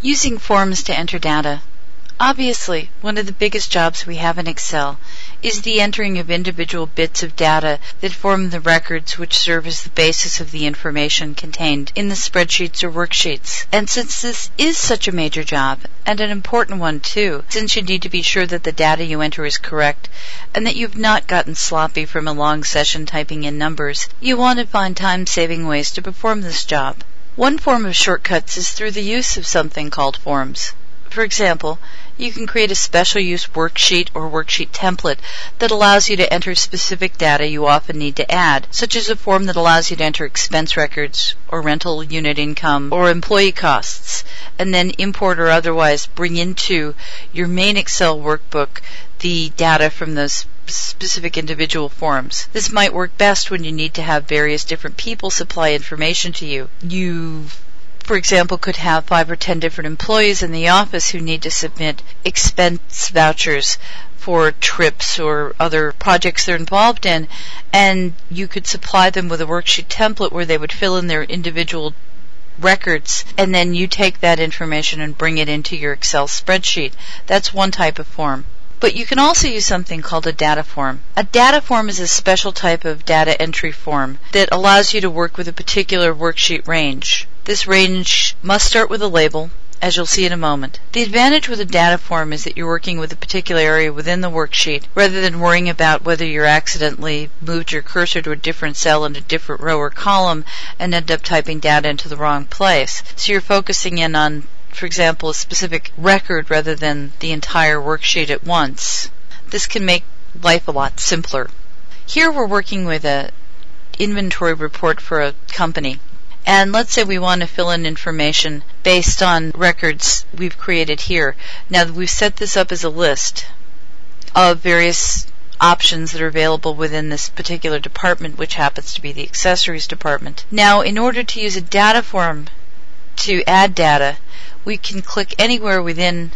Using forms to enter data. Obviously, one of the biggest jobs we have in Excel is the entering of individual bits of data that form the records which serve as the basis of the information contained in the spreadsheets or worksheets. And since this is such a major job, and an important one too, since you need to be sure that the data you enter is correct, and that you've not gotten sloppy from a long session typing in numbers, you want to find time-saving ways to perform this job. One form of shortcuts is through the use of something called forms. For example, you can create a special use worksheet or worksheet template that allows you to enter specific data you often need to add, such as a form that allows you to enter expense records or rental unit income or employee costs, and then import or otherwise bring into your main Excel workbook the data from those specific individual forms. This might work best when you need to have various different people supply information to you. You, for example, could have 5 or 10 different employees in the office who need to submit expense vouchers for trips or other projects they're involved in, and you could supply them with a worksheet template where they would fill in their individual records, and then you take that information and bring it into your Excel spreadsheet. That's one type of form. But you can also use something called a data form. A data form is a special type of data entry form that allows you to work with a particular worksheet range. This range must start with a label, as you'll see in a moment. The advantage with a data form is that you're working with a particular area within the worksheet, rather than worrying about whether you're accidentally moved your cursor to a different cell in a different row or column and end up typing data into the wrong place. So you're focusing in on, for example, a specific record rather than the entire worksheet at once. This can make life a lot simpler. Here we're working with an inventory report for a company. And let's say we want to fill in information based on records we've created here. Now, we've set this up as a list of various options that are available within this particular department, which happens to be the accessories department. Now, in order to use a data form to add data, we can click anywhere within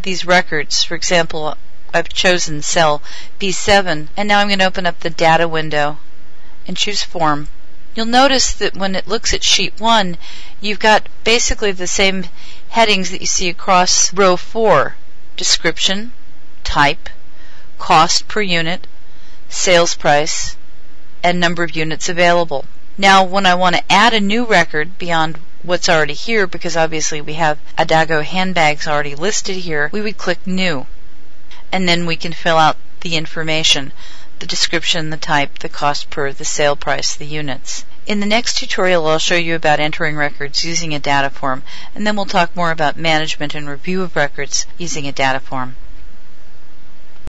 these records. For example, I've chosen cell B7, and now I'm going to open up the data window and choose form. You'll notice that when it looks at sheet 1, you've got basically the same headings that you see across row 4. Description, type, cost per unit, sales price, and number of units available. Now, when I want to add a new record beyond what's already here, because obviously we have Adago handbags already listed here, we would click New. And then we can fill out the information, the description, the type, the cost per, the sale price, the units. In the next tutorial, I'll show you about entering records using a data form, and then we'll talk more about management and review of records using a data form.